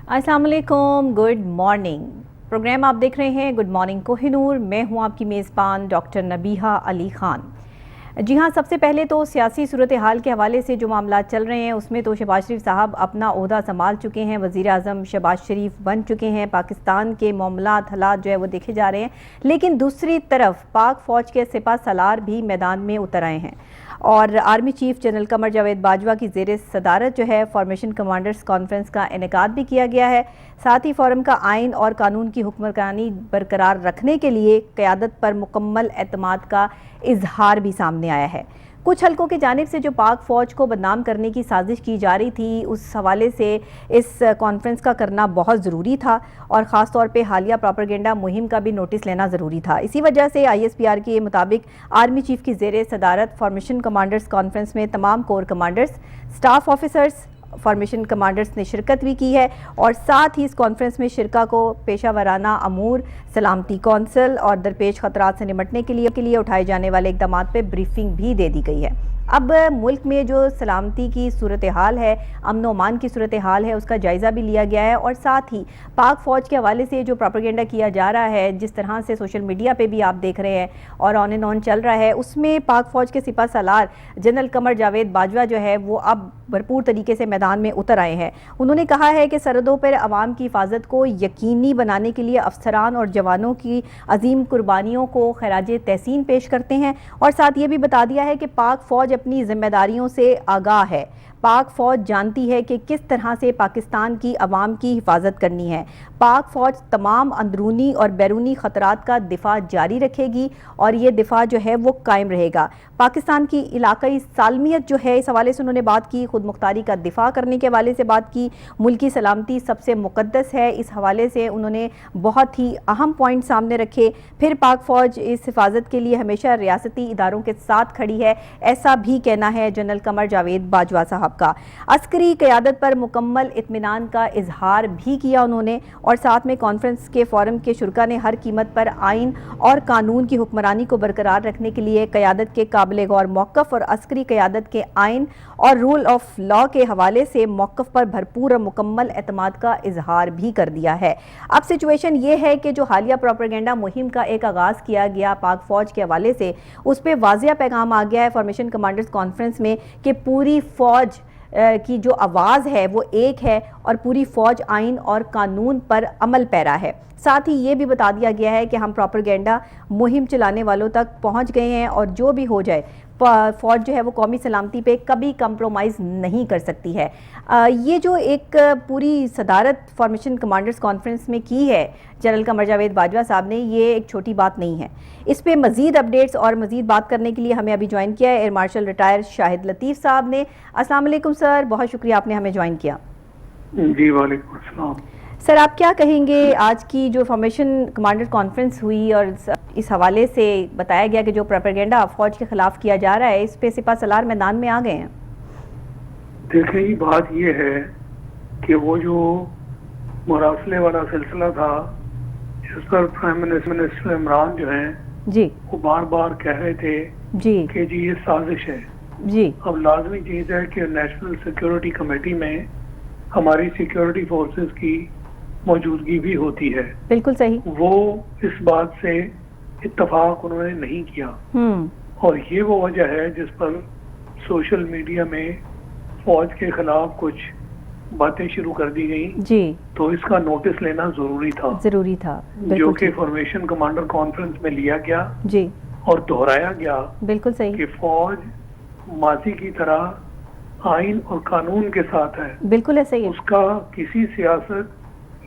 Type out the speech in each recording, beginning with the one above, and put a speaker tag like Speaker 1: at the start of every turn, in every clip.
Speaker 1: अस्सलाम वालेकुम, good morning. Programme आप देख रहे हैं गुड मॉर्निंग कोहिनूर। मैं हूं आपकी मेज़बान डॉक्टर नबीहा अली ख़ान। जी हाँ, सबसे पहले तो सियासी सूरत हाल के हवाले से जो मामला चल रहे हैं उसमें तो शहबाज शरीफ साहब अपना ओहदा संभाल चुके हैं, वज़ीर आज़म शहबाज शरीफ बन चुके हैं। पाकिस्तान के मामलात हालात जो है वो देखे जा रहे हैं, लेकिन दूसरी तरफ पाक फ़ौज के सिपा सलार भी मैदान में उतर आए हैं और army chief general Qamar Javed Bajwa की ज़ेर सदारत जो है फॉर्मेशन कमांडर्स कॉन्फ्रेंस का इनेकाद भी किया गया है। साथ ही फोरम का आइन और कानून की हुक्मरानी बरकरार रखने के लिए क़यादत पर मुकम्मल एतमाद का इजहार भी सामने आया है। कुछ हलकों की जानिब से जो पाक फ़ौज को बदनाम करने की साजिश की जा रही थी, उस हवाले से इस कॉन्फ्रेंस का करना बहुत ज़रूरी था और ख़ास तौर पे हालिया प्रोपेगेंडा मुहिम का भी नोटिस लेना ज़रूरी था। इसी वजह से ISPR के मुताबिक आर्मी चीफ की ज़ेर सदारत फॉर्मेशन कमांडर्स कॉन्फ्रेंस में तमाम core commanders, staff officers, formation commanders ने शिरकत भी की है और साथ ही इस कॉन्फ्रेंस में शिरका को पेशा वराना अमूर, सलामती कौंसल और दरपेश खतरात से निपटने के लिए उठाए जाने वाले इकदाम पर ब्रीफिंग भी दे दी गई है। अब मुल्क में जो सलामती की सूरत हाल है, अमन व अमान की सूरत हाल है, उसका जायज़ा भी लिया गया है और साथ ही पाक फ़ौज के हवाले से जो प्रोपेगेंडा किया जा रहा है, जिस तरह से सोशल मीडिया पे भी आप देख रहे हैं और ऑन एंड ऑन चल रहा है, उसमें पाक फ़ौज के सिपा सलार जनरल कमर जावेद बाजवा जो है वो अब भरपूर तरीके से मैदान में उतर आए हैं। उन्होंने कहा है कि सरहदों पर अवाम की हिफाजत को यकीनी बनाने के लिए अफसरान और जवानों की अजीम कुर्बानियों को खराज तहसीन पेश करते हैं और साथ ये भी बता दिया है कि पाक फ़ौज अपनी जिम्मेदारियों से आगाह है। पाक फ़ौज जानती है कि किस तरह से पाकिस्तान की अवाम की हिफाजत करनी है। पाक फ़ौज तमाम अंदरूनी और बैरूनी ख़तरात का दिफा जारी रखेगी और ये दिफा जो है वो कायम रहेगा। पाकिस्तान की इलाकाई सालमियत जो है, इस हवाले से उन्होंने बात की। खुद मुख्तारी का दिफा करने के हवाले से बात की। मुल्की सलामती सबसे मुक़द्दस है, इस हवाले से उन्होंने बहुत ही अहम पॉइंट सामने रखे। फिर पाक फ़ौज इस हिफाजत के लिए हमेशा रियासती इदारों के साथ खड़ी है, ऐसा भी कहना है जनरल कमर जावेद बाजवा साहब का। अस्करी क़यादत पर मुकम्मल इत्मीनान का इजहार भी किया उन्होंने और साथ में कॉन्फ्रेंस के फोरम के शुरका ने हर कीमत पर आइन और कानून की हुक्मरानी को बरकरार रखने के लिए क़यादत के काबिल गौर मौक़िफ़ और अस्करी क़यादत के आइन और रूल ऑफ लॉ के हवाले से मौक़िफ़ पर भरपूर और मुकम्मल एतमाद का इजहार भी कर दिया है। अब सिचुएशन ये है कि जो हालिया प्रोपेगेंडा मुहिम का एक आगाज़ किया गया पाक फ़ौज के हवाले से, उस पर वाज़िया पैगाम आ गया है फॉर्मेशन कमांडर्स कॉन्फ्रेंस में कि पूरी फ़ौज की जो आवाज़ है वो एक है और पूरी फ़ौज आइन और कानून पर अमल पैरा है। साथ ही ये भी बता दिया गया है कि हम प्रोपेगेंडा मुहिम चलाने वालों तक पहुंच गए हैं और जो भी हो जाए फ़ौज जो है वो कौमी सलामती पे कभी कंप्रोमाइज़ नहीं कर सकती है। ये जो एक पूरी सदारत फॉर्मेशन कमांडर्स कॉन्फ्रेंस में की है जनरल कमर जावेद बाजवा साहब ने, ये एक छोटी बात नहीं है। इस पे मज़ीद अपडेट्स और मज़ीद बात करने के लिए हमें अभी ज्वाइन किया है एयर मार्शल रिटायर शाहिद लतीफ़ साहब ने। अस्सलाम वालेकुम सर, बहुत शुक्रिया आपने हमें ज्वाइन किया।
Speaker 2: जी वालेकुम अस्सलाम।
Speaker 1: सर, आप क्या कहेंगे आज की जो फॉर्मेशन कमांडर कॉन्फ्रेंस हुई और इस हवाले से बताया गया कि जो प्रोपेगेंडा फ़ौज के ख़िलाफ़ किया जा रहा है, इस पे सिपा सलार मैदान में आ गए हैं?
Speaker 2: देखिए, बात ये है कि वो जो मुरासले वाला सिलसिला था जिस पर प्राइम मिनिस्टर इमरान जो हैं
Speaker 1: जी
Speaker 2: वो बार बार कह रहे थे
Speaker 1: जी
Speaker 2: कि जी ये साजिश है।
Speaker 1: जी
Speaker 2: अब लाजमी चीज़ है कि नेशनल सिक्योरिटी कमेटी में हमारी सिक्योरिटी फोर्सेस की मौजूदगी भी होती है।
Speaker 1: बिल्कुल सही।
Speaker 2: वो इस बात से इत्तफाक उन्होंने नहीं किया और ये वो वजह है जिस पर सोशल मीडिया में फौज के खिलाफ कुछ बातें शुरू कर दी गई।
Speaker 1: जी,
Speaker 2: तो इसका नोटिस लेना जरूरी था
Speaker 1: जो
Speaker 2: कि फॉर्मेशन कमांडर कॉन्फ्रेंस में लिया गया
Speaker 1: जी
Speaker 2: और दोहराया गया।
Speaker 1: बिल्कुल सही
Speaker 2: कि फौज माजी की तरह आइन और कानून के साथ है।
Speaker 1: बिल्कुल ऐसा ही है।
Speaker 2: उसका किसी सियासत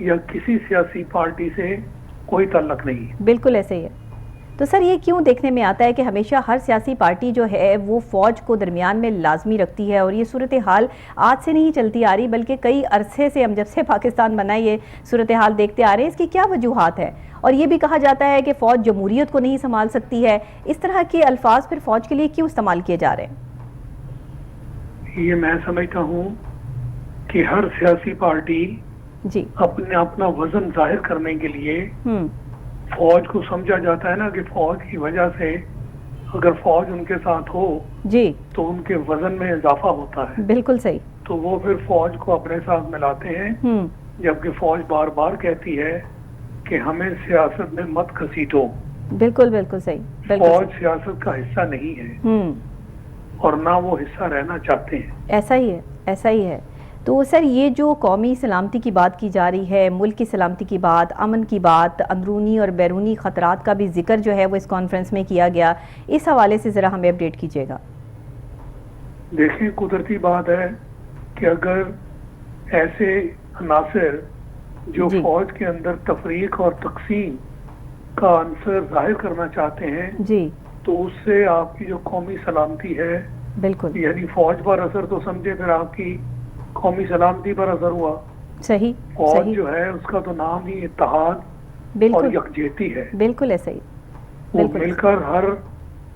Speaker 2: या किसी सियासी पार्टी से कोई ताल्लुक नहीं है।
Speaker 1: बिल्कुल ऐसे ही है। तो सर, ये क्यों देखने में आता है कि हमेशा हर सियासी पार्टी जो है वो फ़ौज को दरमियान में लाजमी रखती है और ये सूरत हाल आज से नहीं चलती आ रही बल्कि कई अरसे से, हम जब से पाकिस्तान बना ये सूरत हाल देखते आ रहे हैं। इसकी क्या वजूहात है? और ये भी कहा जाता है कि फ़ौज जमहूरियत को नहीं संभाल सकती है। इस तरह के अल्फाज फिर फ़ौज के लिए क्यों इस्तेमाल किए जा रहे हैं?
Speaker 2: ये मैं समझता हूँ कि हर सियासी पार्टी
Speaker 1: जी
Speaker 2: अपना वजन जाहिर करने के लिए फौज को समझा जाता है ना कि फौज की वजह से अगर फौज उनके साथ हो
Speaker 1: जी
Speaker 2: तो उनके वजन में इजाफा होता है।
Speaker 1: बिल्कुल सही।
Speaker 2: तो वो फिर फौज को अपने साथ मिलाते हैं जबकि फौज बार बार कहती है कि हमें सियासत में मत घसीटो।
Speaker 1: बिल्कुल बिल्कुल सही, बिल्कुल
Speaker 2: फौज
Speaker 1: सही।
Speaker 2: सियासत का हिस्सा नहीं है और ना वो हिस्सा रहना चाहते हैं।
Speaker 1: ऐसा ही है, ऐसा ही है। तो सर ये जो कौमी सलामती की बात की जा रही है, मुल्क की सलामती की बात, अमन की बात, अंदरूनी और बैरूनी ख़तरात का भी जिक्र जो है वो इस कॉन्फ्रेंस में किया गया, इस हवाले से ज़रा हमें अपडेट कीजिएगा।
Speaker 2: देखिए, कुदरती बात है कि अगर ऐसे अनासर जो फौज के अंदर तफरीक और तकसीम का अंसर जाहिर करना चाहते हैं
Speaker 1: जी,
Speaker 2: तो उससे आपकी जो कौमी सलामती है,
Speaker 1: बिल्कुल
Speaker 2: यानी फौज पर असर तो समझे, फिर आपकी कौमी सलामती पर असर हुआ।
Speaker 1: सही,
Speaker 2: फौज
Speaker 1: सही,
Speaker 2: जो है उसका तो नाम ही इत्तेहाद और
Speaker 1: बिल्कुल
Speaker 2: यकजहती है।
Speaker 1: बिल्कुल ऐसा ही,
Speaker 2: वो
Speaker 1: बिल्कुल
Speaker 2: मिलकर हर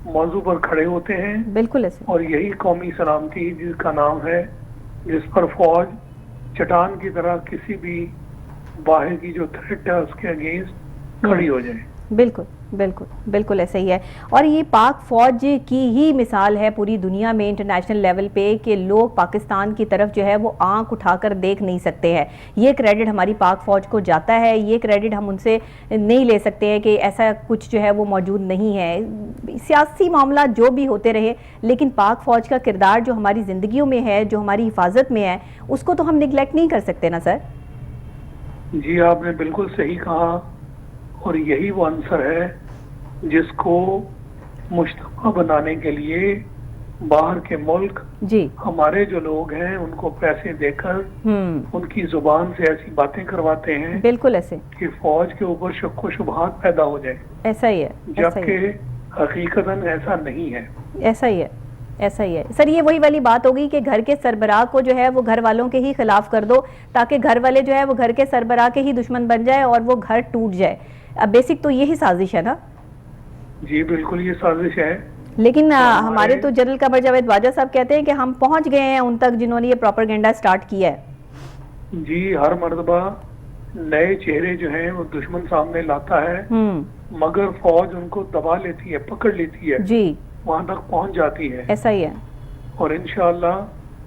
Speaker 2: मौजू पर खड़े होते हैं
Speaker 1: बिल्कुल ऐसे।
Speaker 2: और यही कौमी सलामती जिसका नाम है, जिस पर फौज चट्टान की तरह किसी भी बाहर की जो थ्रेट है उसके अगेंस्ट खड़ी हो जाए।
Speaker 1: बिल्कुल बिल्कुल बिल्कुल ऐसा ही है। और ये पाक फौज की ही मिसाल है पूरी दुनिया में इंटरनेशनल लेवल पे कि लोग पाकिस्तान की तरफ जो है वो आंख उठाकर देख नहीं सकते हैं। ये क्रेडिट हमारी पाक फौज को जाता है, ये क्रेडिट हम उनसे नहीं ले सकते हैं कि ऐसा कुछ जो है वो मौजूद नहीं है। सियासी मामला जो भी होते रहे, लेकिन पाक फौज का किरदार जो हमारी ज़िंदगियों में है, जो हमारी हिफाजत में है, उसको तो हम निगलेक्ट नहीं कर सकते ना सर।
Speaker 2: जी, आपने बिल्कुल सही कहा और यही वो आंसर है जिसको मुश्तबा बनाने के लिए बाहर के मुल्क
Speaker 1: जी
Speaker 2: हमारे जो लोग हैं उनको पैसे देकर उनकी जुबान से ऐसी बातें करवाते हैं,
Speaker 1: बिल्कुल ऐसे,
Speaker 2: कि फौज के ऊपर शक व शुबहात पैदा हो जाए।
Speaker 1: ऐसा ही है,
Speaker 2: जबकि हकीकतन ऐसा नहीं है।
Speaker 1: ऐसा ही है, ऐसा ही है सर। ये वही वाली बात होगी कि घर के सरबराह को जो है वो घर वालों के ही खिलाफ कर दो, ताकि घर वाले जो है वो घर के सरबराह के ही दुश्मन बन जाए और वो घर टूट जाए। अब बेसिक तो यही साजिश है ना।
Speaker 2: जी बिल्कुल, ये साजिश है।
Speaker 1: लेकिन हमारे तो जनरल कमर जावेद बाजा साहब कहते हैं कि हम पहुंच गए हैं उन तक जिन्होंने ये प्रोपेगेंडा स्टार्ट किया है।
Speaker 2: जी, हर मर्तबा नए चेहरे जो हैं वो दुश्मन सामने लाता है, मगर फौज उनको दबा लेती है, पकड़ लेती है
Speaker 1: जी,
Speaker 2: वहां तक पहुंच जाती है।
Speaker 1: ऐसा ही है
Speaker 2: और इंशाअल्लाह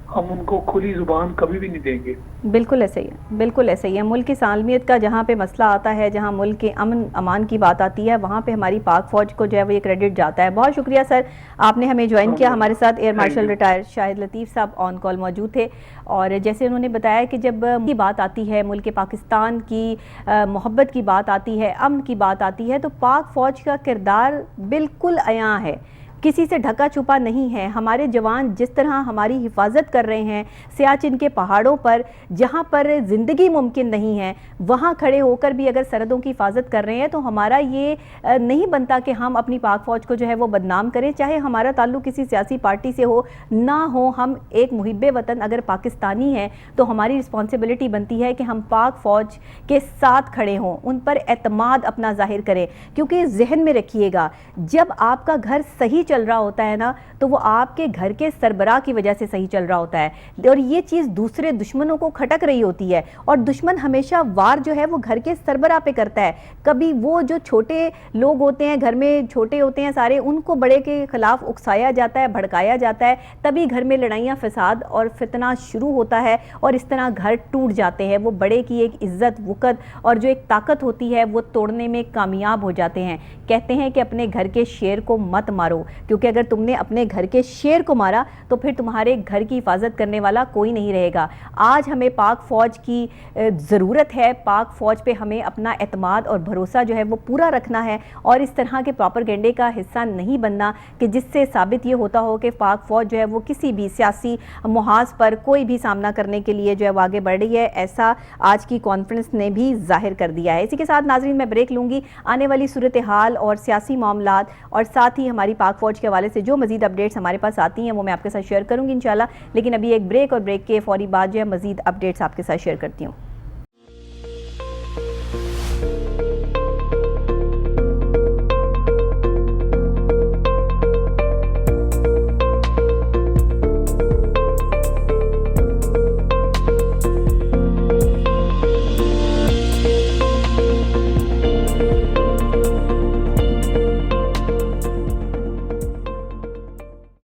Speaker 2: हम उनको खुली जुबान कभी भी नहीं देंगे।
Speaker 1: बिल्कुल ऐसे ही है, बिल्कुल ऐसे ही है। मुल्क की सालमियत का जहाँ पे मसला आता है, जहाँ मुल्क के अमन अमान की बात आती है, वहाँ पे हमारी पाक फौज को जो है वो ये क्रेडिट जाता है। बहुत शुक्रिया सर, आपने हमें ज्वाइन किया। हमारे साथ एयर मार्शल रिटायर शाहिद लतीफ़ साहब ऑन कॉल मौजूद थे और जैसे उन्होंने बताया कि जब की बात आती है, मुल्क के पाकिस्तान की मोहब्बत की बात आती है, अमन की बात आती है, तो पाक फौज का किरदार बिल्कुल अयां है, किसी से ढका छुपा नहीं है। हमारे जवान जिस तरह हमारी हिफाजत कर रहे हैं सियाचिन के पहाड़ों पर, जहाँ पर ज़िंदगी मुमकिन नहीं है, वहाँ खड़े होकर भी अगर सरहदों की हिफाजत कर रहे हैं, तो हमारा ये नहीं बनता कि हम अपनी पाक फ़ौज को जो है वो बदनाम करें, चाहे हमारा ताल्लुक़ किसी सियासी पार्टी से हो ना हो। हम एक मुहिब्बे वतन अगर पाकिस्तानी हैं तो हमारी रिस्पॉन्सिबिलिटी बनती है कि हम पाक फ़ौज के साथ खड़े हों, उन पर एतमाद अपना ज़ाहिर करें। क्योंकि जहन में रखिएगा, जब आपका घर सही चल रहा होता है ना, तो वो आपके घर के सरबराह की वजह से सही चल रहा होता है और ये चीज़ दूसरे दुश्मनों को खटक रही होती है। और दुश्मन हमेशा वार जो है वो घर के सरबराह पे करता है। कभी वो जो छोटे लोग होते हैं, घर में छोटे होते हैं सारे, उनको बड़े के खिलाफ उकसाया जाता है, भड़काया जाता है, तभी घर में लड़ाइयाँ, फसाद और फितना शुरू होता है और इस तरह घर टूट जाते हैं। वो बड़े की एक इज्जत, वक़्त और जो एक ताकत होती है वो तोड़ने में कामयाब हो जाते हैं। कहते हैं कि अपने घर के शेर को मत मारो, क्योंकि अगर तुमने अपने घर के शेर को मारा तो फिर तुम्हारे घर की हिफाजत करने वाला कोई नहीं रहेगा। आज हमें पाक फ़ौज की ज़रूरत है। पाक फ़ौज पे हमें अपना एतमाद और भरोसा जो है वो पूरा रखना है और इस तरह के प्रोपेगेंडे का हिस्सा नहीं बनना कि जिससे साबित ये होता हो कि पाक फ़ौज जो है वो किसी भी सियासी मुहाज पर कोई भी सामना करने के लिए जो है वो आगे बढ़ रही है। ऐसा आज की कॉन्फ्रेंस ने भी जाहिर कर दिया है। इसी के साथ नाज़रीन मैं ब्रेक लूँगी। आने वाली सूरत हाल और सियासी मामलात और साथ ही हमारी पाक फ़ौज के हवाले से जो मज़ीद अपडेट्स हमारे पास आती हैं वो मैं आपके साथ शेयर करूँगी इंशाल्लाह। लेकिन अभी एक ब्रेक और ब्रेक के फौरी बाद जो है मज़ीद अपडेट्स आपके साथ शेयर करती हूँ।